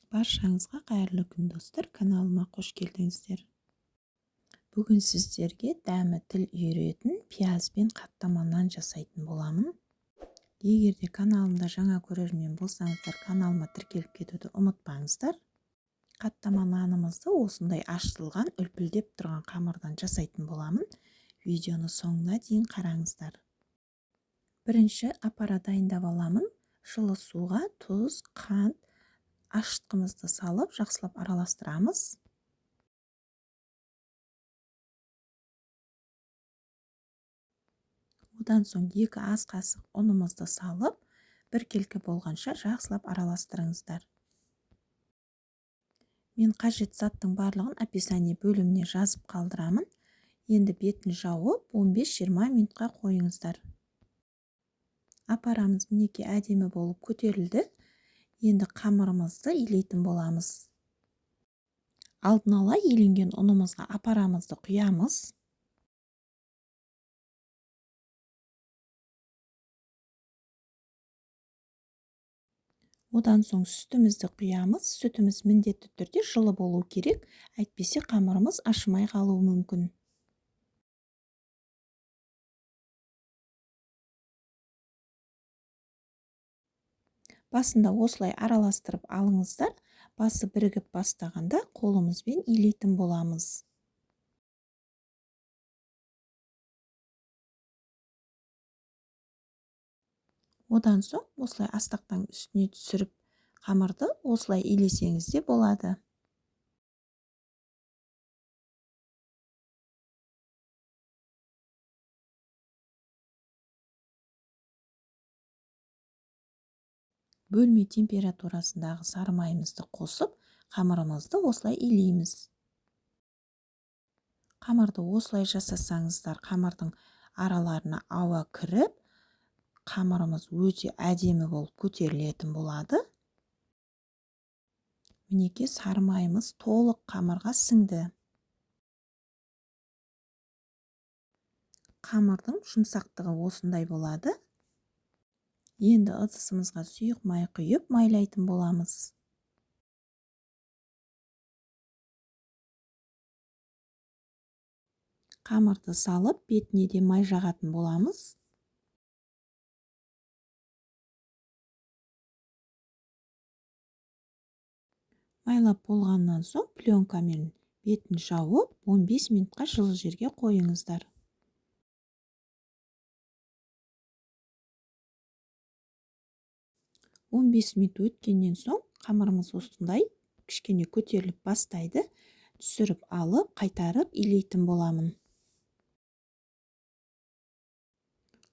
Баршаңызға қайырлы күн достар, каналыма қош келдіңіздер. Бүгін сіздерге дәмі тіл үйіретін пиязбен қаттама нан жасайтын боламын. Егер де каналымда жаңа көрермен болсаңыздар, каналыма тіркеліп кетуді ұмытпаңыздар. Қаттама нанымызды осындай ашытылған үлпілдеп тұрған қамырдан жасайтын боламын. Видеоны соңына дейін қараңыздар. Бірінші аппарат дайындап аламын. Жылы суға тұз, қант, ашытқымызды салып, жақсылап араластырамыз. Одан соң 2 ас қасық ұнымызды салып, біркелкі болғанша жақсылап араластырыңыздар. Мен қажет заттың барлығын описание бөліміне жазып қалдырамын. Енді бетін жауып 15-20 минутқа қойыңыздар. Апарамыз мінеки әдемі болып көтерілді. Енді қамырымызды илейтін боламыз. Алдын ала иленген ұнымызға апарамызды құямыз. Одан соң сүтімізді құямыз. Сүтіміз міндетті түрде жылы болу керек, әйтпесе қамырымыз ашымай қалуы мүмкін. Басында осылай араластырып алыңыздар. Басы бірігіп бастағанда қолымызбен илейтін боламыз. Одан соң осылай астақтан үстіне түсіріп қамырды осылай илесеңіз де болады. Бөлме температурасындағы сары майымызды қосып, қамырымызды осылай илейміз. Қамырды осылай жасасаңыздар, қамырдың араларына ауа кіріп, қамырымыз өте әдемі болып көтерілетін болады. Мінеки сары майымыз толық қамырға сіңді. Қамырдың жұмсақтығы осындай болады. Енді ыдысымызға сұйық май құйып майлайтын боламыз. Қамырды салып, бетіне де май жағатын боламыз. Майлап болғаннан соң пленкамен бетін жауып 15 минутқа жылы жерге қойыңыздар. Он 15 минут өткеннен соң қамырымыз осындай кішкене көтеріліп бастайды. Түсіріп алып, қайтарып илейтін боламын.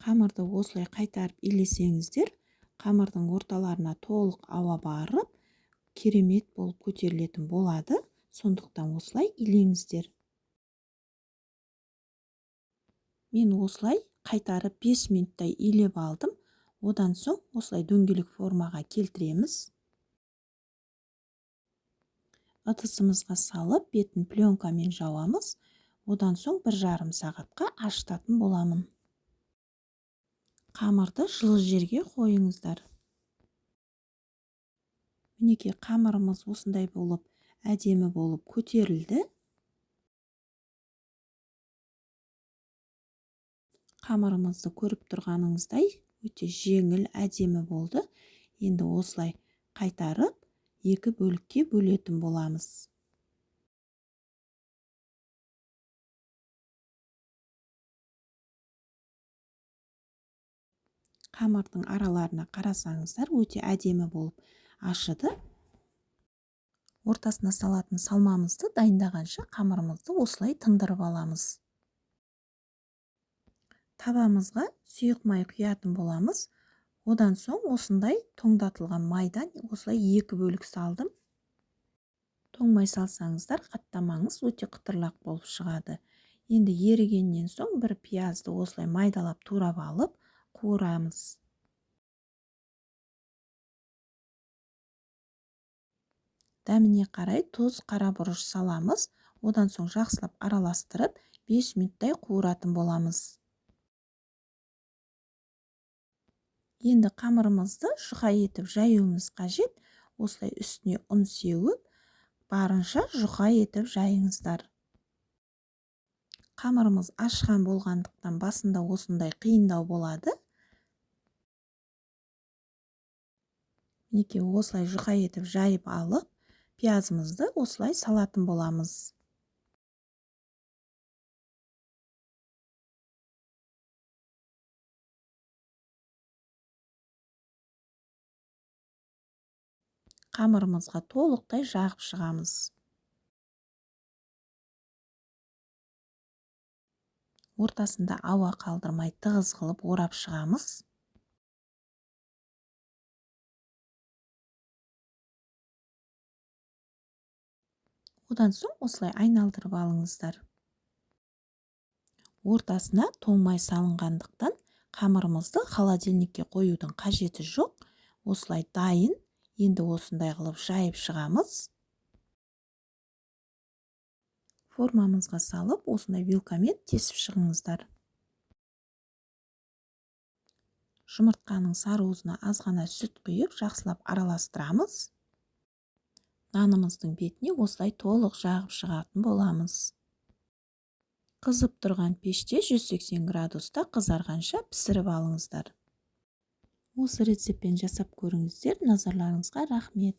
Қамырды осылай қайтарып илесеңіздер, қамырдың орталарына толық ауа барып, керемет болып көтерілетін болады. Сондықтан осылай илеңіздер. Мен осылай қайтарып 5 минуттай илеп алдым. Одан соң осылай дөңгелек формаға келтіреміз. Ыдысымызға салып, бетін пленкамен жауамыз. Одан соң 1,5 сағатқа ашытатын боламын. Қамырды жылы жерге қойыңыздар. Мінеки қамырымыз осындай болып, әдемі болып көтерілді. Қамырымызды көріп тұрғаныңыздай өте жеңіл, әдемі болды. Енді осылай қайтарып, 2 бөлікке бөлетін боламыз. Қамырдың араларына қарасаңыздар, өте әдемі болып ашыды. Ортасына салатын салмамызды дайындағанша қамырымызды осылай тындырып аламыз. Табамызға сұйық май құятын боламыз. Одан соң осындай тоңдатылған майдан осылай 2 бөлік салдым. Тоңмай салсаңыздар, қаттамаңыз өте қытырлақ болып шығады. Енді ерігеннен соң бір пиязды осылай майдалап турап алып, қуырамыз. Дәміне қарай тұз, қара бұрыш саламыз. Одан соң жақсылап араластырып, 5 минуттай қуыратын боламыз. Енді қамырымызды жұқа етіп жаюымыз қажет. осылай үстіне ұн сеуіп, барынша жұқа етіп жайыңыздар. Қамырымыз ашқан болғандықтан басында осындай қиындау болады. Мінекей осылай жұқа етіп жайып алып, пиязымызды осылай салатын боламыз. Қамырымызға толықтай жағып шығамыз. Ортасында ауа қалдырмай тығыз қылып орап шығамыз. Одан соң осылай айналдырып алыңыздар. Ортасына тоңмай салынғандықтан қамырымызды холодильникке қоюдың қажеті жоқ. Осылай дайын. Енді осындай қылып жайып шығамыз. Формамызға салып, осындай вилкамен тесіп шығыңыздар. Жұмыртқаның сарыуызына азғана сүт құйып, жақсылап араластырамыз. Нанымыздың бетіне осылай толық жағып шығатын боламыз. Қызып тұрған пеште 180 градуста қызарғанша пісіріп алыңыздар. Осы рецептпен жасап көріңіздер. Назарларыңызға рахмет.